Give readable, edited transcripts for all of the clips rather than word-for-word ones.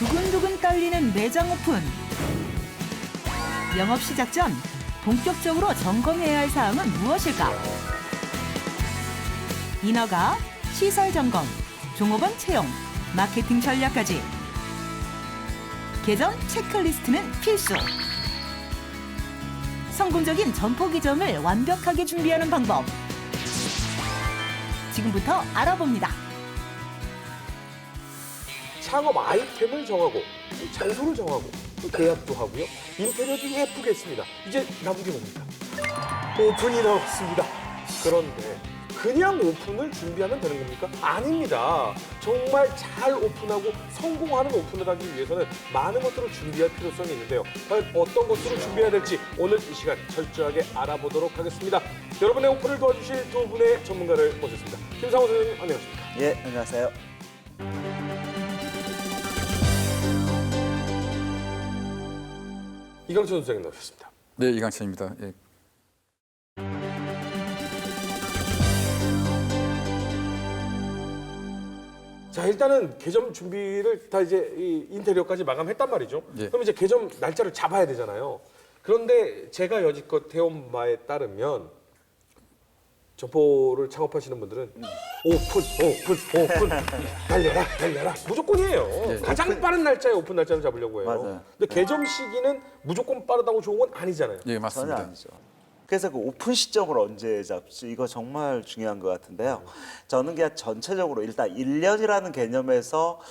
두근두근 떨리는 매장 오픈. 영업 시작 전 본격적으로 점검해야 할 사항은 무엇일까? 인허가, 시설 점검, 종업원 채용, 마케팅 전략까지. 개점 체크리스트는 필수. 성공적인 점포 개점을 완벽하게 준비하는 방법. 지금부터 알아봅니다. 창업 아이템을 정하고 장소를 정하고 계약도 하고요. 인테리어도 예쁘게 했습니다. 이제 남은 게 뭡니까? 오픈이 나왔습니다. 그런데 그냥 오픈을 준비하면 되는 겁니까? 아닙니다. 정말 잘 오픈하고 성공하는 오픈을 하기 위해서는 많은 것들을 준비할 필요성이 있는데요. 과연 어떤 것들을 준비해야 될지 오늘 이 시간 철저하게 알아보도록 하겠습니다. 여러분의 오픈을 도와주실 두 분의 전문가를 모셨습니다. 김상호 선생님, 안녕하십니까? 예, 안녕하세요. 이강철 선생님 나오셨습니다. 네, 이강철입니다. 예. 자, 일단은 개점 준비를 다 이제 이 인테리어까지 마감했단 말이죠. 예. 그럼 이제 개점 날짜를 잡아야 되잖아요. 그런데 제가 여지껏 해온 바에 따르면 점포를 창업하시는 분들은 오픈, 달려라 무조건이에요. 예. 가장 빠른 날짜에 오픈 날짜를 잡으려고 해요. 맞아요. 근데 개점 시기는 무조건 빠르다고 좋은 건 아니잖아요. 예, 전혀 맞습니다. 아니죠. 그래서 그 오픈 시점을 언제 잡지? 이거 정말 중요한 것 같은데요. 저는 그냥 전체적으로 일단 1년이라는 개념에서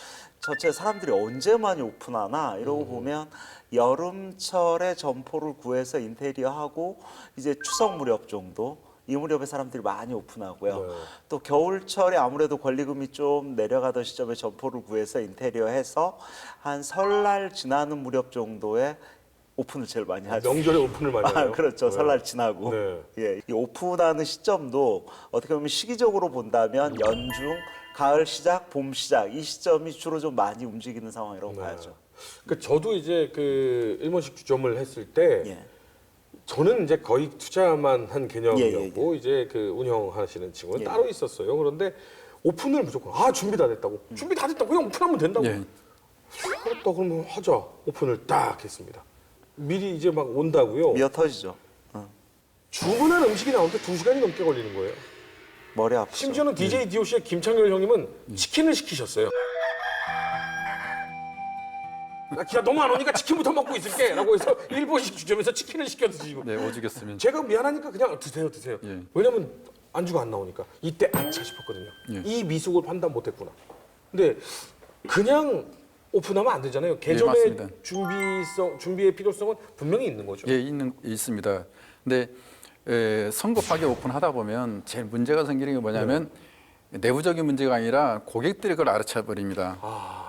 전체 사람들이 언제 많이 오픈하나 이러고 보면 여름철에 점포를 구해서 인테리어하고 이제 추석 무렵 정도 이 무렵에 사람들이 많이 오픈하고요. 네. 또 겨울철에 아무래도 권리금이 좀 내려가던 시점에 점포를 구해서 인테리어해서 한 설날 지나는 무렵 정도에 오픈을 제일 많이 하죠. 명절에 오픈을 많이 해요. 그렇죠. 네. 설날 지나고. 네. 예, 이 오픈하는 시점도 어떻게 보면 시기적으로 본다면 연중, 가을 시작, 봄 시작 이 시점이 주로 좀 많이 움직이는 상황이라고 봐야죠. 그 저도 이제 그 일본식 주점을 했을 때 예. 저는 이제 거의 투자만 한 개념이었고 예. 이제 그 운영하시는 친구는 예. 따로 있었어요. 그런데 오픈을 무조건 준비 다 됐다고 준비 다 됐다고 그냥 오픈하면 된다고. 예. 그렇다 그러면 하자. 오픈을 딱 했습니다. 미리 이제 막 온다고요. 미어 터지죠. 주문한 음식이 나오는데 2시간이 넘게 걸리는 거예요. 머리 아프죠. 심지어는 DJ DOC의 김창렬 형님은 치킨을 시키셨어요. 나 기아 너무 안 오니까 치킨부터 먹고 있을게 라고 해서 일본식 주점에서 치킨을 시켜 드시고 네, 오죽했으면. 제가 미안하니까 그냥 드세요. 예. 왜냐면 안주가 안 나오니까 이때 아차 싶었거든요. 예. 이 미숙을 판단 못했구나. 근데 그냥 오픈하면 안 되잖아요. 개점의 맞습니다. 준비의 필요성은 분명히 있는 거죠. 예, 있습니다. 근데 성급하게 오픈하다 보면 제일 문제가 생기는 게 뭐냐면 내부적인 문제가 아니라 고객들이 그걸 알아채 버립니다.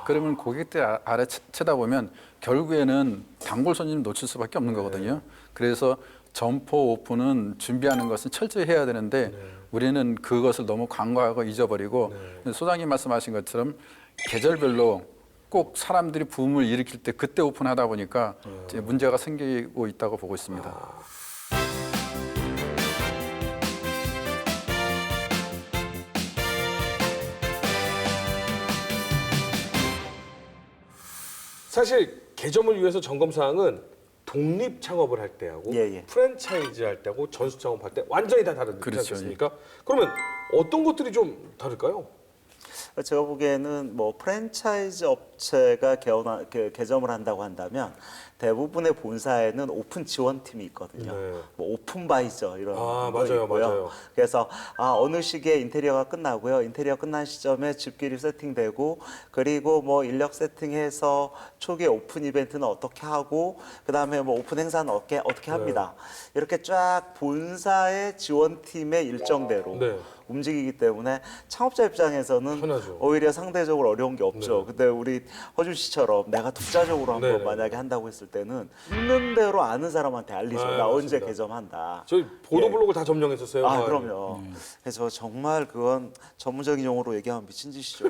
그러면 고객들이 알아채다 보면 결국에는 단골 손님 놓칠 수밖에 없는 거거든요. 그래서 점포 오픈은 준비하는 것은 철저히 해야 되는데 우리는 그것을 너무 간과하고 잊어버리고 소장님 말씀하신 것처럼 계절별로 꼭 사람들이 붐을 일으킬 때 그때 오픈하다 보니까 이제 문제가 생기고 있다고 보고 있습니다. 사실 개점을 위해서 점검 사항은 독립 창업을 할 때하고 예. 프랜차이즈 할 때하고 전수 창업할 때 완전히 다 다르지 그렇죠, 않습니까? 그러면 어떤 것들이 좀 다를까요? 제가 보기에는 뭐 프랜차이즈 업체가 개점을 한다고 한다면 대부분의 본사에는 오픈 지원팀이 있거든요. 네. 뭐 오픈바이저 이런 거 맞아요, 있고요. 맞아요. 그래서 어느 시기에 인테리어가 끝나고요. 인테리어 끝난 시점에 집끼리 세팅되고 그리고 뭐 인력 세팅해서 초기에 오픈 이벤트는 어떻게 하고 그다음에 뭐 오픈 행사는 어떻게 합니다. 이렇게 쫙 본사의 지원팀의 일정대로 네. 움직이기 때문에 창업자 입장에서는 편하죠. 오히려 상대적으로 어려운 게 없죠. 근데 우리 허준 씨처럼 내가 독자적으로 한번 네네. 만약에 한다고 했을 때는 있는 대로 아는 사람한테 알리죠. 나 언제 맞습니다. 개점한다. 저희 보도블록을 다 점령했었어요. 그럼요. 그래서 정말 그건 전문적인 용어로 얘기하면 미친 짓이죠.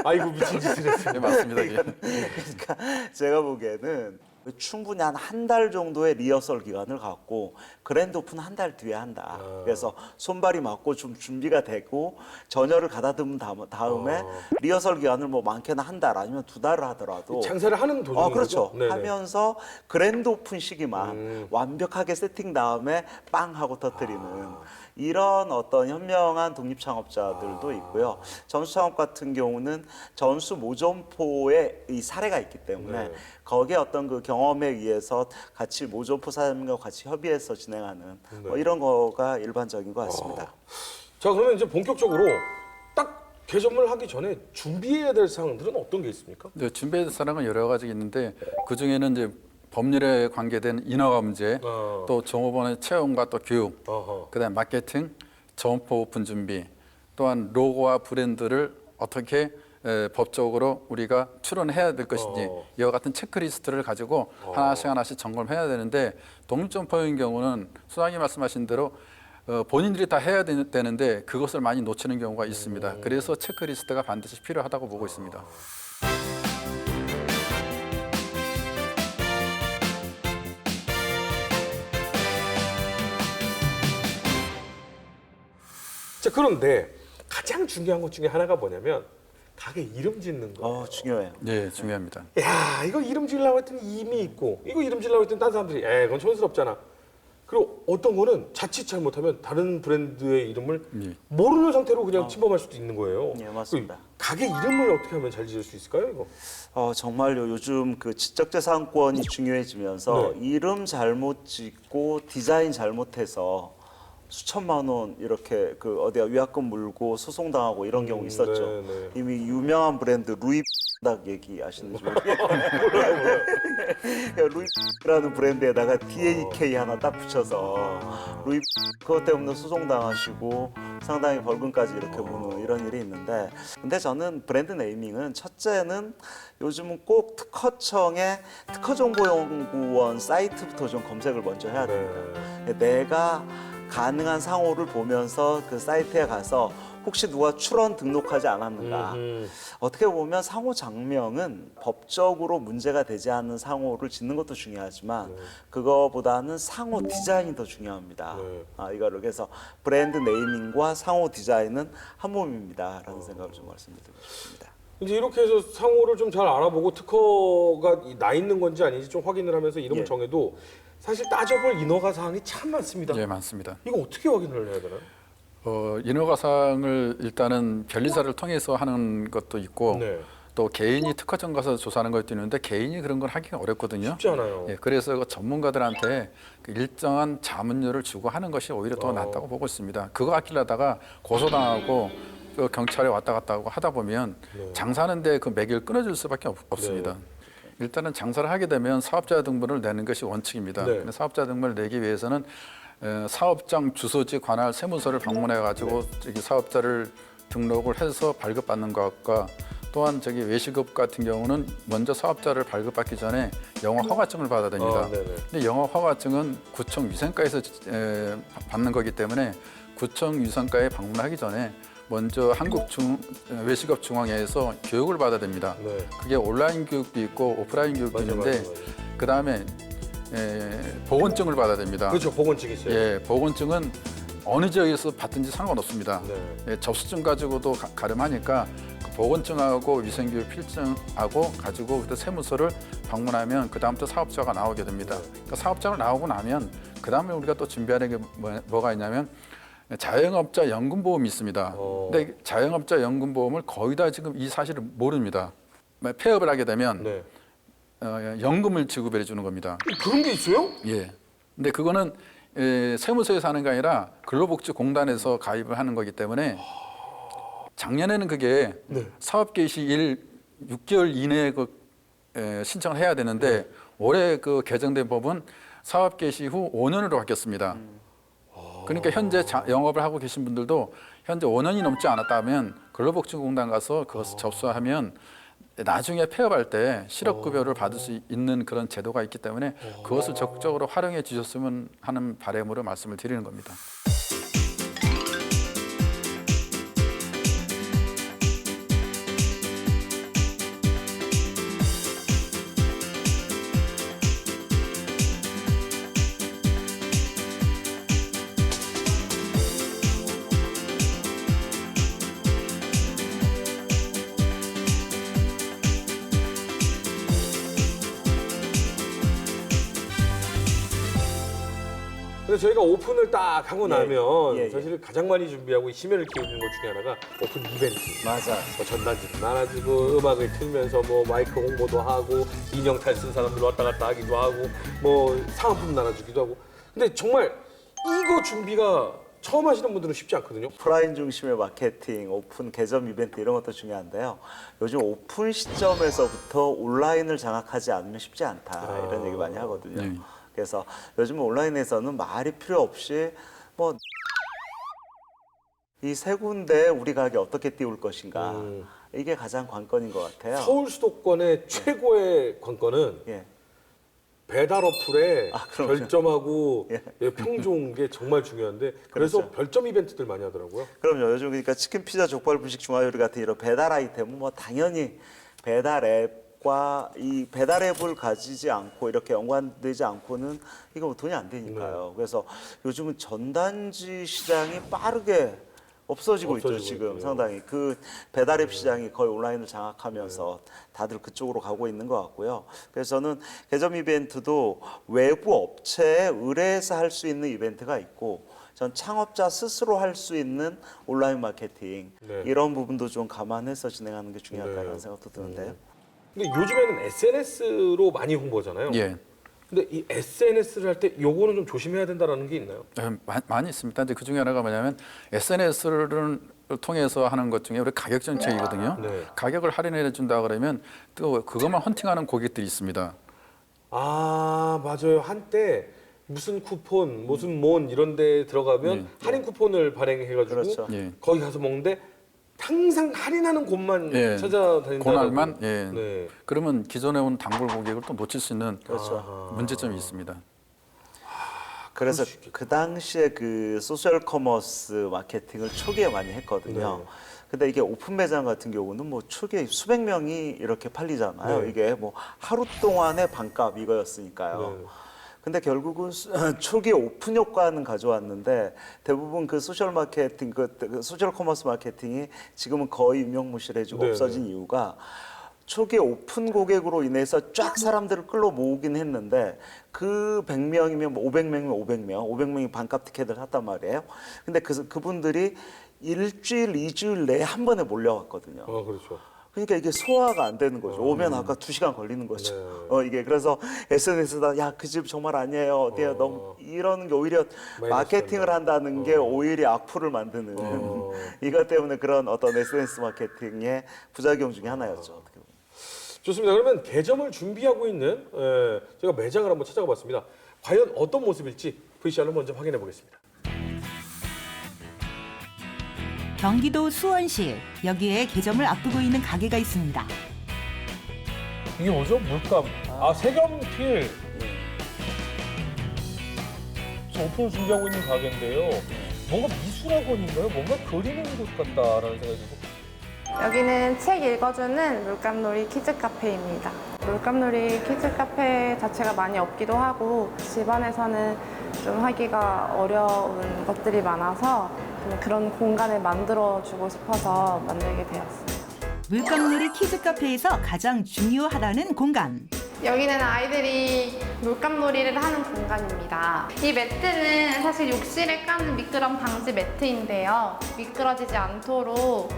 아이고 미친 짓을 했어요. 네, 맞습니다. 예. 그러니까 제가 보기에는 충분히 한 달 정도의 리허설 기간을 갖고 그랜드 오픈 한 달 뒤에 한다. 그래서 손발이 맞고 좀 준비가 되고 전열을 가다듬은 다음에 리허설 기간을 뭐 많게는 한 달 아니면 2달을 하더라도 장사를 하는 도중인 그렇죠. 거죠? 네네. 하면서 그랜드 오픈 시기만 완벽하게 세팅 다음에 빵 하고 터뜨리는 이런 어떤 현명한 독립 창업자들도 있고요. 전수 창업 같은 경우는 전수 모점포에 이 사례가 있기 때문에 네. 거기에 어떤 그 경험에 의해서 같이 모점포 사장님과 같이 협의해서 진행하는 뭐 이런 거가 일반적인 것 같습니다. 자, 그러면 이제 본격적으로 딱 개점을 하기 전에 준비해야 될 사항들은 어떤 게 있습니까? 네, 준비해야 될 사항은 여러 가지 있는데 그 중에는 이제 법률에 관계된 인허가 문제, 또 종업원의 채용과 또 교육, 그다음 마케팅, 점포 오픈 준비, 또한 로고와 브랜드를 어떻게 법적으로 우리가 출원해야 될 것인지 이와 같은 체크리스트를 가지고 하나씩 점검해야 되는데 독립점포인 경우는 소장님 말씀하신 대로 본인들이 다 해야 되는데 그것을 많이 놓치는 경우가 있습니다. 그래서 체크리스트가 반드시 필요하다고 보고 있습니다. 자, 그런데 가장 중요한 것 중에 하나가 뭐냐면 가게 이름 짓는 거. 중요해요. 네, 중요합니다. 야, 이거 이름 지으려고 했더니 이미 있고 이거 이름 지으려고 했더니 딴 사람들이 그건 촌스럽잖아. 그리고 어떤 거는 자칫 잘못하면 다른 브랜드의 이름을 모르는 상태로 그냥 침범할 수도 있는 거예요. 네, 맞습니다. 가게 이름을 어떻게 하면 잘 지을 수 있을까요, 이거? 정말요. 요즘 그 지적재산권이 중요해지면서 이름 잘못 짓고 디자인 잘못해서 수천만 원 이렇게 그 어디야 위약금 물고 소송당하고 이런 경우 있었죠. 네. 이미 유명한 브랜드 루이 딱 얘기하시는지 모르겠어요. 루이라는 브랜드에다가 DAK 하나 딱 붙여서 루이 그것 때문에 소송당하시고 상당히 벌금까지 이렇게 무는 이런 일이 있는데 근데 저는 브랜드 네이밍은 첫째는 요즘은 꼭 특허청의 특허정보연구원 사이트부터 좀 검색을 먼저 해야 됩니다. 내가 가능한 상호를 보면서 그 사이트에 가서 혹시 누가 출원 등록하지 않았는가. 어떻게 보면 상호 장명은 법적으로 문제가 되지 않는 상호를 짓는 것도 중요하지만 그거보다는 상호 디자인이 더 중요합니다. 이거를 그래서 브랜드 네이밍과 상호 디자인은 한 몸입니다. 라는 생각을 좀 말씀드리고 싶습니다. 이제 이렇게 해서 상호를 좀 잘 알아보고 특허가 나 있는 건지 아닌지 좀 확인을 하면서 이름을 정해도 사실 따져볼 인허가 사항이 참 많습니다. 네, 많습니다. 이거 어떻게 확인을 해야 되나요? 인허가상을 일단은 변리사를 통해서 하는 것도 있고 또 개인이 특허청 가서 조사하는 것도 있는데 개인이 그런 걸 하기가 어렵거든요. 쉽지 않아요. 그래서 그 전문가들한테 그 일정한 자문료를 주고 하는 것이 오히려 더 낫다고 보고 있습니다. 그거 아끼려다가 고소당하고 그 경찰에 왔다 갔다 하고 하다 보면 장사하는데 그 매개를 끊어줄 수밖에 없습니다. 일단은 장사를 하게 되면 사업자 등본을 내는 것이 원칙입니다. 근데 사업자 등본을 내기 위해서는 사업장 주소지 관할 세무서를 방문해 가지고 사업자를 등록을 해서 발급받는 것과 또한 외식업 같은 경우는 먼저 사업자를 발급받기 전에 영업 허가증을 받아야 됩니다. 근데 영업 허가증은 구청 위생과에서 받는 거기 때문에 구청 위생과에 방문하기 전에 먼저 외식업 중앙회에서 교육을 받아야 됩니다. 그게 온라인 교육도 있고 오프라인 교육도 있는데 그 다음에 보건증을 받아야 됩니다. 그렇죠, 보건증 있어요. 보건증은 어느 지역에서 받든지 상관없습니다. 접수증 가지고도 가름하니까 그 보건증하고 위생교육 필증하고 가지고 그때 세무서를 방문하면 그 다음부터 사업자가 나오게 됩니다. 그러니까 사업자가 나오고 나면 그 다음에 우리가 또 준비하는 게 뭐가 있냐면 자영업자 연금보험이 있습니다. 근데 자영업자 연금보험을 거의 다 지금 이 사실을 모릅니다. 폐업을 하게 되면 연금을 지급해 주는 겁니다. 그런 게 있어요? 예. 근데 그거는 세무서에서 하는 게 아니라 근로복지공단에서 가입을 하는 거기 때문에 작년에는 그게 사업 개시 6개월 이내에 신청을 해야 되는데 올해 그 개정된 법은 사업 개시 후 5년으로 바뀌었습니다. 그러니까 현재 영업을 하고 계신 분들도 현재 5년이 넘지 않았다면 근로복지공단 가서 그것을 접수하면 나중에 폐업할 때 실업급여를 받을 수 있는 그런 제도가 있기 때문에 그것을 적극적으로 활용해 주셨으면 하는 바람으로 말씀을 드리는 겁니다. 근데 저희가 오픈을 딱 하고 예, 나면 예, 예. 사실 가장 많이 준비하고 심혈을 기울이는 것 중에 하나가 오픈 이벤트. 맞아. 뭐 전단지도 나눠주고 음악을 틀면서 뭐 마이크 홍보도 하고 인형 탈 쓴 사람들 왔다 갔다 하기도 하고 뭐 사은품 나눠주기도 하고. 근데 정말 이거 준비가 처음 하시는 분들은 쉽지 않거든요. 오프라인 중심의 마케팅, 오픈 개점 이벤트 이런 것도 중요한데요. 요즘 오픈 시점에서부터 온라인을 장악하지 않으면 쉽지 않다 이런 얘기 많이 하거든요. 네. 그래서 요즘 온라인에서는 말이 필요 없이 뭐 이 세 군데 우리 가게 어떻게 띄울 것인가 이게 가장 관건인 것 같아요. 서울 수도권의 최고의 관건은 예. 배달 어플에 그럼요. 별점하고 예. 평 좋은 게 정말 중요한데 그래서 그렇죠. 별점 이벤트들 많이 하더라고요. 그럼요. 요즘 그러니까 치킨, 피자, 족발, 분식, 중화요리 같은 이런 배달 아이템은 뭐 당연히 배달 앱과 이 배달 앱을 가지지 않고 이렇게 연관되지 않고는 이거 뭐 돈이 안 되니까요. 그래서 요즘은 전단지 시장이 빠르게 없어지고 있죠, 없어지고 지금 있고요. 상당히. 그 배달 앱 시장이 거의 온라인을 장악하면서 다들 그쪽으로 가고 있는 것 같고요. 그래서 저는 개점 이벤트도 외부 업체에 의뢰해서 할 수 있는 이벤트가 있고 전 창업자 스스로 할 수 있는 온라인 마케팅 네. 이런 부분도 좀 감안해서 진행하는 게 중요하다는 네. 생각도 드는데요. 근데 요즘에는 SNS로 많이 홍보잖아요. 예. 근데 이 SNS를 할 때 요거는 좀 조심해야 된다라는 게 있나요? 많이 있습니다. 근데 그 중에 하나가 뭐냐면 SNS를 통해서 하는 것 중에 우리 가격 정책이거든요. 네. 가격을 할인해 준다 그러면 또 그것만 헌팅하는 고객들이 있습니다. 아 맞아요. 한때 무슨 쿠폰, 무슨 몬 이런 데 들어가면 할인 쿠폰을 발행해가지고 그렇죠. 예. 거기 가서 먹는데 항상 할인하는 곳만 예. 찾아다닌다고. 그날만 예. 네. 그러면 기존에 온 단골 고객을 또 놓칠 수 있는 그렇죠. 문제점이 있습니다. 그래서 그 당시에 그 소셜 커머스 마케팅을 초기에 많이 했거든요. 네. 근데 이게 오픈 매장 같은 경우는 뭐 초기에 수백 명이 이렇게 팔리잖아요. 네. 이게 뭐 하루 동안의 반값 이거였으니까요. 네. 근데 결국은 초기에 오픈 효과는 가져왔는데 대부분 그 소셜 마케팅, 그 소셜 커머스 마케팅이 지금은 거의 유명무실해지고 네, 없어진 네. 이유가 초기 오픈 고객으로 인해서 쫙 사람들을 끌어 모으긴 했는데 그 100명이면 뭐 500명이면 500명이 반값 티켓을 샀단 말이에요. 근데 그분들이 일주일, 2주일 내에 한 번에 몰려왔거든요. 아 그렇죠. 그러니까 이게 소화가 안 되는 거죠. 오면 아까 2시간 걸리는 거죠. 네. 이게 그래서 SNS에다 야, 그 집 정말 아니에요. 어때요? 너무 이러는 게 오히려 마케팅을 된다. 한다는 게 오히려 악플을 만드는 이것 때문에 그런 어떤 SNS 마케팅의 부작용 중에 하나였죠. 어떻게 보면. 좋습니다. 그러면 개점을 준비하고 있는 제가 매장을 한번 찾아가 봤습니다. 과연 어떤 모습일지 VCR로 먼저 확인해 보겠습니다. 경기도 수원시 여기에 개점을 앞두고 있는 가게가 있습니다. 이게 뭐죠? 물감. 아 세경필. 저 오픈을 준비하고 있는 가게인데요. 뭔가 미술학원인가요? 뭔가 그리는 곳 같다라는 생각이 들고. 여기는 책 읽어주는 물감놀이 키즈 카페입니다. 물감놀이 키즈 카페 자체가 많이 없기도 하고 집안에서는 좀 하기가 어려운 것들이 많아서 그런 공간을 만들어주고 싶어서 만들게 되었어요. 물감놀이 키즈 카페에서 가장 중요하다는 공간. 여기는 아이들이 물감놀이를 하는 공간입니다. 이 매트는 사실 욕실에 까는 미끄럼 방지 매트인데요. 미끄러지지 않도록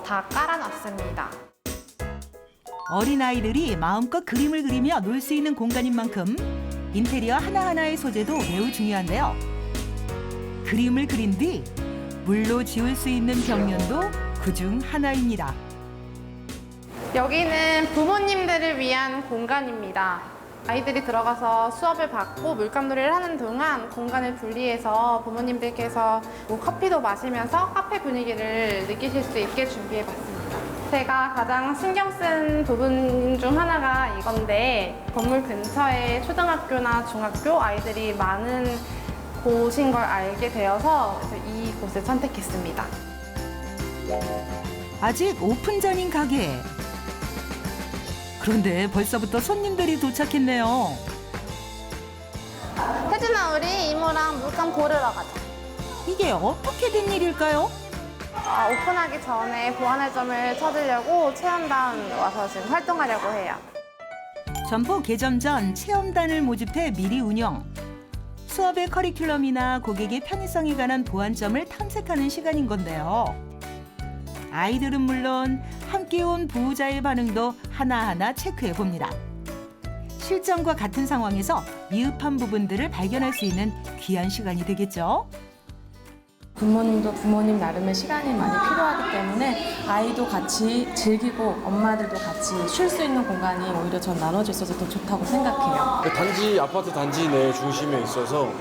다 깔아놨습니다. 어린아이들이 마음껏 그림을 그리며 놀 수 있는 공간인 만큼 인테리어 하나하나의 소재도 매우 중요한데요. 그림을 그린 뒤 물로 지울 수 있는 벽면도 그중 하나입니다. 여기는 부모님들을 위한 공간입니다. 아이들이 들어가서 수업을 받고 물감놀이를 하는 동안 공간을 분리해서 부모님들께서 뭐 커피도 마시면서 카페 분위기를 느끼실 수 있게 준비해봤습니다. 제가 가장 신경 쓴 부분 중 하나가 이건데 건물 근처에 초등학교나 중학교 아이들이 많은 곳인 걸 알게 되어서 이곳을 선택했습니다. 아직 오픈 전인 가게. 그런데 벌써부터 손님들이 도착했네요. 혜진아, 우리 이모랑 물감 고르러 가자. 이게 어떻게 된 일일까요? 오픈하기 전에 보완할 점을 찾으려고 체험단 와서 지금 활동하려고 해요. 점포 개점 전 체험단을 모집해 미리 운영. 수업의 커리큘럼이나 고객의 편의성에 관한 보완점을 탐색하는 시간인 건데요. 아이들은 물론 함께 온 보호자의 반응도 하나하나 체크해 봅니다. 실전과 같은 상황에서 미흡한 부분들을 발견할 수 있는 귀한 시간이 되겠죠. 부모님도 부모님 나름의 시간이 많이 필요하기 때문에 아이도 같이 즐기고 엄마들도 같이 쉴 수 있는 공간이 오히려 전 나눠져 있어서 더 좋다고 생각해요. 단지 아파트 단지 내 중심에 있어서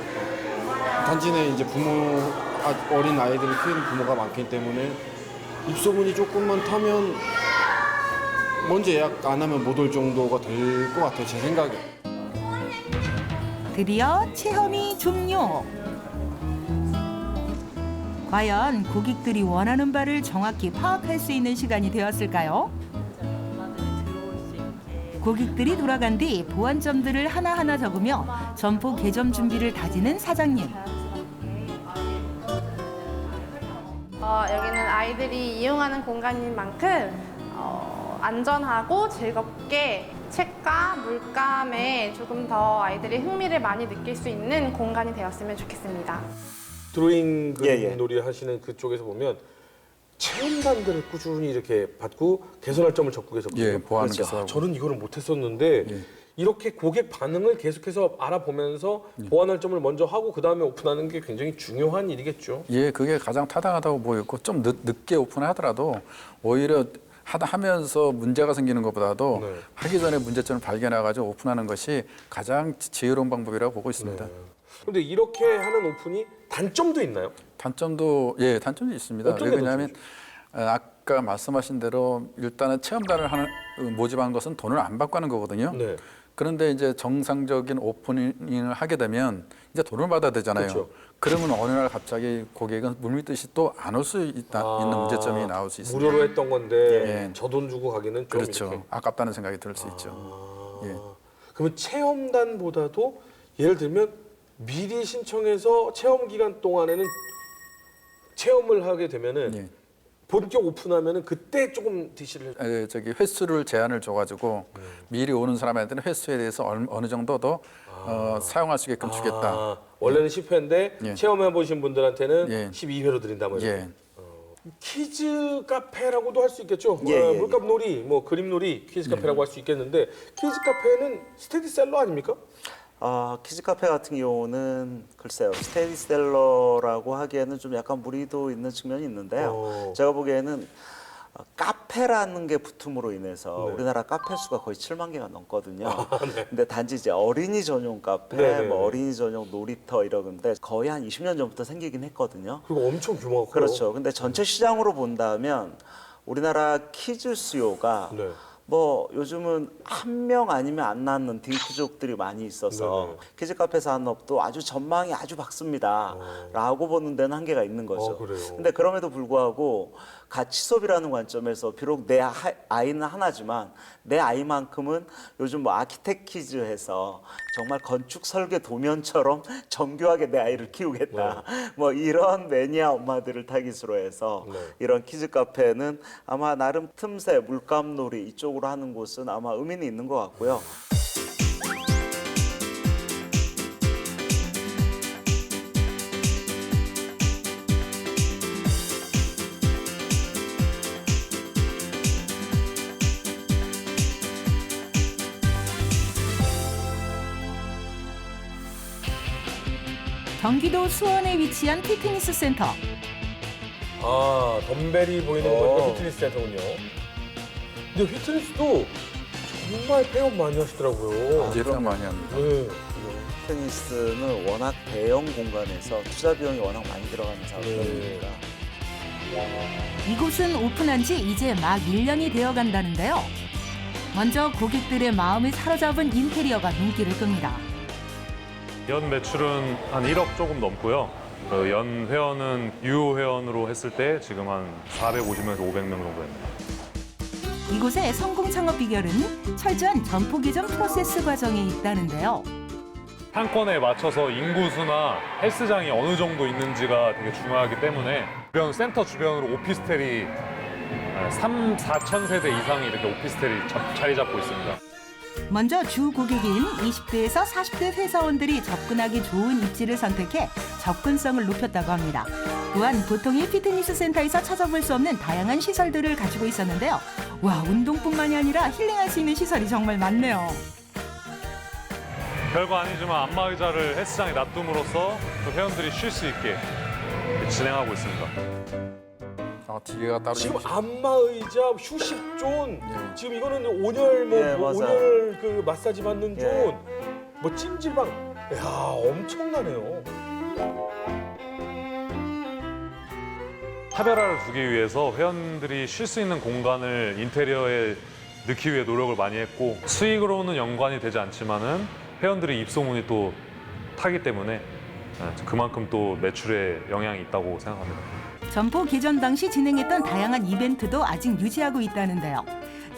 단지 내 이제 어린 아이들을 키우는 부모가 많기 때문에 입소문이 조금만 타면 먼저 예약 안 하면 못 올 정도가 될 것 같아요, 제 생각에. 드디어 체험이 종료. 과연 고객들이 원하는 바를 정확히 파악할 수 있는 시간이 되었을까요? 고객들이 돌아간 뒤 보완점들을 하나하나 적으며 점포 개점 준비를 다지는 사장님. 여기는 아이들이 이용하는 공간인 만큼 안전하고 즐겁게 책과 물감에 조금 더 아이들이 흥미를 많이 느낄 수 있는 공간이 되었으면 좋겠습니다. 드로잉 예, 예. 놀이 하시는 그쪽에서 보면 체험단들을 꾸준히 이렇게 받고 개선할 점을 적고 계셨거든요. 예, 보완을 그렇죠. 계속하고. 저는 이거를 못했었는데 예. 이렇게 고객 반응을 계속해서 알아보면서 보완할 점을 먼저 하고 그 다음에 오픈하는 게 굉장히 중요한 일이겠죠. 예, 그게 가장 타당하다고 보였고 좀 늦게 오픈하더라도 오히려 하면서 문제가 생기는 것보다도 네. 하기 전에 문제점을 발견해가지고 오픈하는 것이 가장 지혜로운 방법이라고 보고 있습니다. 그런데 이렇게 하는 오픈이 단점도 있나요? 단점도 있습니다. 어떤 왜 게 그러냐면 아까 말씀하신 대로 일단은 체험단을 모집한 것은 돈을 안 받고 하는 거거든요. 네. 그런데 이제 정상적인 오프닝을 하게 되면 이제 돈을 받아야 되잖아요. 그렇죠. 그러면 어느 날 갑자기 고객은 물밀듯이 또 안 올 수 있는 문제점이 나올 수 있습니다. 무료로 했던 건데 예. 저 돈 주고 가기는 좀 그렇죠. 이렇게. 아깝다는 생각이 들 수 있죠. 예. 그러면 체험단보다도 예를 들면 미리 신청해서 체험 기간 동안에는 체험을 하게 되면은 예. 본격 오픈하면은 그때 조금 DC를 횟수를 제한을 줘가지고 미리 오는 사람한테는 횟수에 대해서 어느 정도 더 사용할 수 있게끔 주겠다. 원래는 10회인데 예. 체험해 보신 분들한테는 예. 12회로 드린다 뭐 이렇게. 예. 키즈 카페라고도 할 수 있겠죠. 예, 예, 물감 놀이, 뭐 그림 놀이, 키즈 카페라고 할 수 있겠는데 키즈 카페는 스테디셀러 아닙니까? 키즈 카페 같은 경우는 글쎄요, 스테디셀러라고 하기에는 좀 약간 무리도 있는 측면이 있는데요. 제가 보기에는 카페라는 게 붙음으로 인해서 네. 우리나라 카페 수가 거의 7만 개가 넘거든요. 근데 단지 이제 어린이 전용 카페, 네, 네, 뭐 네. 어린이 전용 놀이터 이러는데 거의 한 20년 전부터 생기긴 했거든요. 그리고 엄청 규모가 커요. 그렇죠. 근데 전체 시장으로 본다면 우리나라 키즈 수요가 네. 뭐 요즘은 한 명 아니면 안 낳는 딩크족들이 많이 있어서 네네. 키즈 카페 산업도 아주 전망이 아주 밝습니다. 라고 보는 데는 한계가 있는 거죠. 그래요? 근데 그럼에도 불구하고 가치 소비라는 관점에서 비록 내 아이는 하나지만 내 아이만큼은 요즘 뭐 아키텍키즈 해서 정말 건축 설계 도면처럼 정교하게 내 아이를 키우겠다. 뭐 이런 매니아 엄마들을 타깃으로 해서 네. 이런 키즈 카페는 아마 나름 틈새, 물감놀이 이쪽으로 하는 곳은 아마 의미는 있는 것 같고요. 경기도 수원에 위치한 피트니스 센터. 덤벨이 보이는 건 피트니스 센터군요. 근데 피트니스도 정말 폐업 많이 하시더라고요. 이제 좀 많이 합니다. 네. 테니스는 워낙 대형 공간에서 투자 비용이 워낙 많이 들어가는 사업이니까 이곳은 오픈한 지 이제 막 1년이 되어 간다는데요. 먼저 고객들의 마음을 사로잡은 인테리어가 눈길을 끕니다. 연 매출은 한 1억 조금 넘고요. 연 회원은 유효 회원으로 했을 때 지금 한 450명에서 500명 정도 됩니다. 이곳의 성공 창업 비결은 철저한 점포 개점 프로세스 과정에 있다는데요. 상권에 맞춰서 인구수나 헬스장이 어느 정도 있는지가 되게 중요하기 때문에 주변 센터 주변으로 오피스텔이 4천 세대 이상이 이렇게 오피스텔이 자리 잡고 있습니다. 먼저 주 고객인 20대에서 40대 회사원들이 접근하기 좋은 입지를 선택해 접근성을 높였다고 합니다. 또한 보통의 피트니스 센터에서 찾아볼 수 없는 다양한 시설들을 가지고 있었는데요. 와, 운동뿐만이 아니라 힐링할 수 있는 시설이 정말 많네요. 별거 아니지만 안마의자를 헬스장에 놔둠으로써 또 회원들이 쉴 수 있게 진행하고 있습니다. 기계가 따로 지금 있죠. 안마의자, 휴식존, 지금 이거는 온열 예, 맞아요. 온열 그 마사지 받는 존, 예. 뭐 찜질방, 야 엄청나네요. 차별화를 두기 위해서 회원들이 쉴 수 있는 공간을 인테리어에 넣기 위해 노력을 많이 했고 수익으로는 연관이 되지 않지만은 회원들의 입소문이 또 타기 때문에 그만큼 또 매출에 영향이 있다고 생각합니다. 점포 개전 당시 진행했던 다양한 이벤트도 아직 유지하고 있다는데요.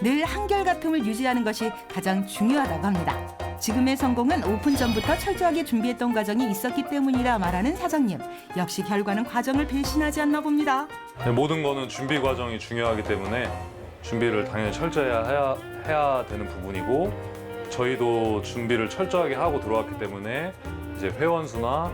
늘 한결같음을 유지하는 것이 가장 중요하다고 합니다. 지금의 성공은 오픈 전부터 철저하게 준비했던 과정이 있었기 때문이라 말하는 사장님. 역시 결과는 과정을 배신하지 않나 봅니다. 모든 거는 준비 과정이 중요하기 때문에 준비를 당연히 철저히 해야 되는 부분이고 저희도 준비를 철저하게 하고 들어왔기 때문에 이제 회원 수나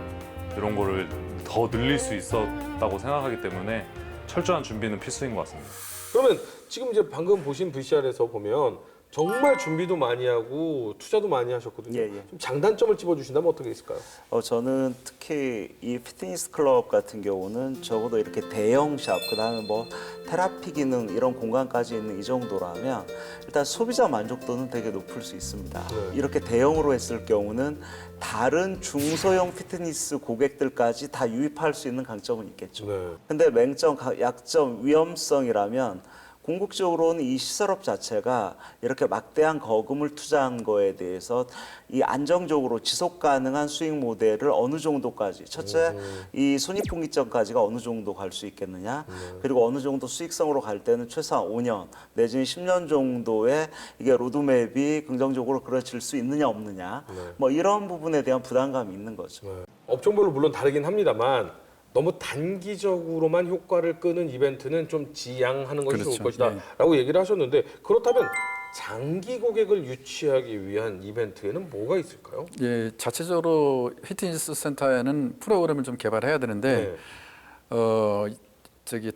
이런 거를 더 늘릴 수 있었다고 생각하기 때문에 철저한 준비는 필수인 것 같습니다. 그러면 지금 이제 방금 보신 VCR에서 보면 정말 준비도 많이 하고 투자도 많이 하셨거든요. 예, 예. 좀 장단점을 찝어주신다면 어떻게 있을까요? 저는 특히 이 피트니스 클럽 같은 경우는 적어도 이렇게 대형 샵, 그다음에 뭐 테라피 기능 이런 공간까지 있는 이 정도라면 일단 소비자 만족도는 되게 높을 수 있습니다. 네. 이렇게 대형으로 했을 경우는 다른 중소형 피트니스 고객들까지 다 유입할 수 있는 강점은 있겠죠. 네. 근데 맹점, 약점, 위험성이라면 궁극적으로는 이 시설업 자체가 이렇게 막대한 거금을 투자한 거에 대해서 이 안정적으로 지속 가능한 수익 모델을 어느 정도까지 첫째 이 손익분기점까지가 어느 정도 갈 수 있겠느냐 그리고 어느 정도 수익성으로 갈 때는 최소한 5년 내지는 10년 정도의 이게 로드맵이 긍정적으로 그려질 수 있느냐 없느냐 뭐 이런 부분에 대한 부담감이 있는 거죠. 업종별로 물론 다르긴 합니다만 너무 단기적으로만 효과를 끄는 이벤트는 좀 지양하는 것이 그렇죠. 좋을 것이다 라고 얘기를 하셨는데 그렇다면 장기 고객을 유치하기 위한 이벤트에는 뭐가 있을까요? 예, 자체적으로 피트니스 센터에는 프로그램을 좀 개발해야 되는데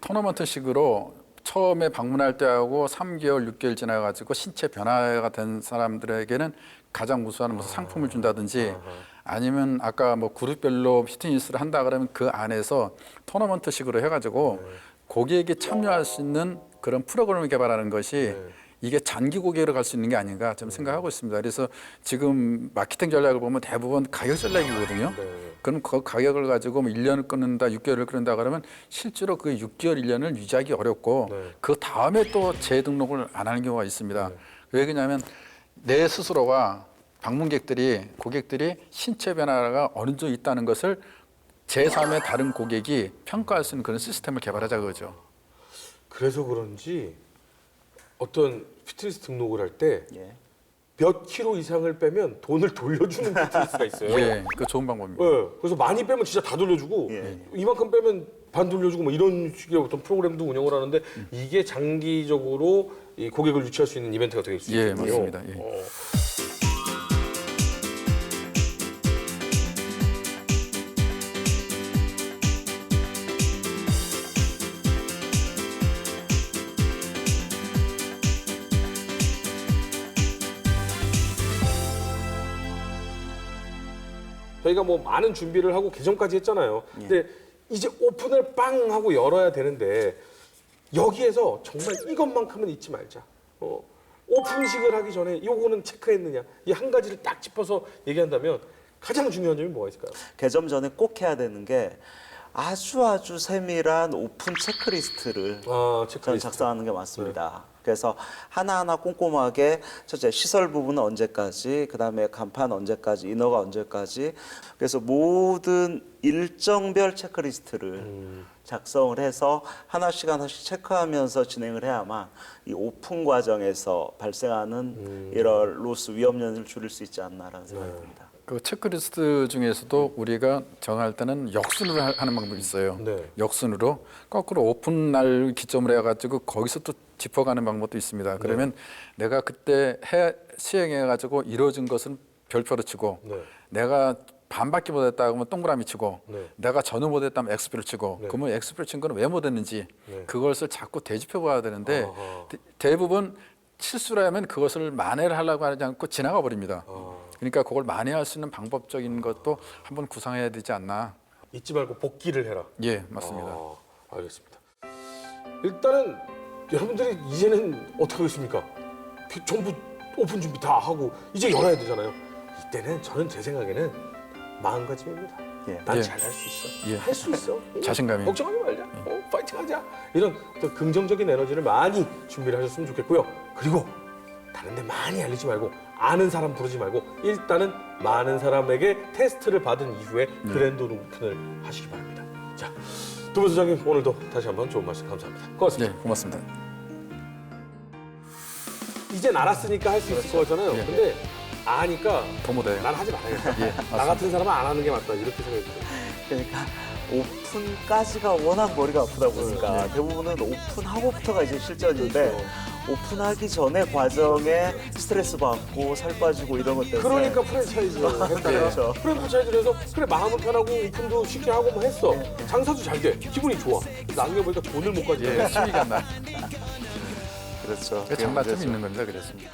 토너먼트식으로 처음에 방문할 때하고 3개월, 6개월 지나가지고 신체 변화가 된 사람들에게는 가장 우수한 무슨 상품을 준다든지 아니면 아까 뭐 그룹별로 피트니스를 한다 그러면 그 안에서 토너먼트식으로 해가지고 고객이 참여할 수 있는 그런 프로그램을 개발하는 것이 이게 장기 고객으로 갈 수 있는 게 아닌가 좀 생각하고 있습니다. 그래서 지금 마케팅 전략을 보면 대부분 가격 전략이거든요. 그럼 그 가격을 가지고 뭐 1년을 끊는다, 6개월을 끊는다 그러면 실제로 그 6개월, 1년을 유지하기 어렵고 그 다음에 또 재등록을 안 하는 경우가 있습니다. 왜 그러냐면 내 스스로가 방문객들이 고객들이 신체 변화가 어느 정도 있다는 것을 제3의 다른 고객이 평가할 수 있는 그런 시스템을 개발하자 그거죠. 그래서 그런지 어떤 피트니스 등록을 할 때 예. 몇 킬로 이상을 빼면 돈을 돌려주는 피트니스가 있어요. 예, 그 좋은 방법입니다. 네, 그래서 많이 빼면 진짜 다 돌려주고 이만큼 빼면 반 돌려주고 뭐 이런 식의 어떤 프로그램도 운영을 하는데 이게 장기적으로 이 고객을 유치할 수 있는 이벤트가 될 수 있군요. 예, 맞습니다. 예. 저희가 뭐 많은 준비를 하고 개점까지 했잖아요. 근데 이제 오픈을 빵 하고 열어야 되는데 여기에서 정말 이것만큼은 잊지 말자. 오픈식을 하기 전에 요거는 체크했느냐. 이 한 가지를 딱 짚어서 얘기한다면 가장 중요한 점이 뭐가 있을까요? 개점 전에 꼭 해야 되는 게 아주 세밀한 오픈 체크리스트를 저는 체크리스트. 작성하는 게 맞습니다. 그래서 하나하나 꼼꼼하게 첫째 시설 부분은 언제까지, 그다음에 간판 언제까지, 인허가 언제까지. 그래서 모든 일정별 체크리스트를 작성을 해서 하나씩 체크하면서 진행을 해야만 이 오픈 과정에서 발생하는 이런 로스 위험 요인을 줄일 수 있지 않나라는 생각이 듭니다. 그 체크리스트 중에서도 우리가 정할 때는 역순으로 하는 방법이 있어요. 네. 역순으로 거꾸로 오픈 날 기점으로 해가지고 거기서 또 짚어가는 방법도 있습니다. 그러면 내가 그때 시행해가지고 이루어진 것은 별표로 치고 네. 내가 반밖에 못했다 그러면 동그라미 치고 네. 내가 전혀 못했다면 X표를 치고 네. 그러면 X표를 친 거는 왜 못했는지 네. 그것을 자꾸 되짚어 봐야 되는데 아하. 대부분 실수라면 그것을 만회를 하려고 하지 않고 지나가 버립니다. 그러니까 그걸 만회할 수 있는 방법적인 것도 한번 구상해야 되지 않나. 잊지 말고 복귀를 해라. 예, 맞습니다. 알겠습니다. 일단은 여러분들이 이제는 어떻게 하겠습니까? 전부 오픈 준비 다 하고 이제 열어야 되잖아요. 이때는 저는 제 생각에는 마음가짐입니다. 예. 난 예. 잘 할 수 있어. 예. 할 수 있어. 자신감이. 걱정하지 말자. 파이팅하자. 이런 어떤 긍정적인 에너지를 많이 준비를 하셨으면 좋겠고요. 그리고 다른 데 많이 알리지 말고 아는 사람 부르지 말고 일단은 많은 사람에게 테스트를 받은 이후에 그랜드 오픈을 하시기 바랍니다. 자, 두분 소장님 오늘도 다시 한번 좋은 말씀 감사합니다. 고맙습니다. 네, 고맙습니다. 이젠 알았으니까 할 수 있을 거잖아요. 예. 근데 아니까 더 못해요. 난 하지 말아야겠다. 예, 나 맞습니다. 같은 사람은 안 하는 게 맞다. 이렇게 생각이 들어요. 그러니까 오픈까지가 워낙 머리가 아프다 보니까 대부분은 오픈하고부터가 이제 실전인데 그렇죠. 오픈하기 전에 과정에 스트레스 받고 살 빠지고 이런 것 때문에 그러니까 프랜차이즈 했다가 그렇죠. 프랜차이즈를 해서 그래 마음은 편하고 오픈도 쉽게 하고 뭐 했어. 장사도 잘 돼. 기분이 좋아. 나중에 보니까 돈을 못 가지고. 예, 수익이 안 나. 그렇죠. 그 장단점이 그게 있는 겁니다. 그랬습니다.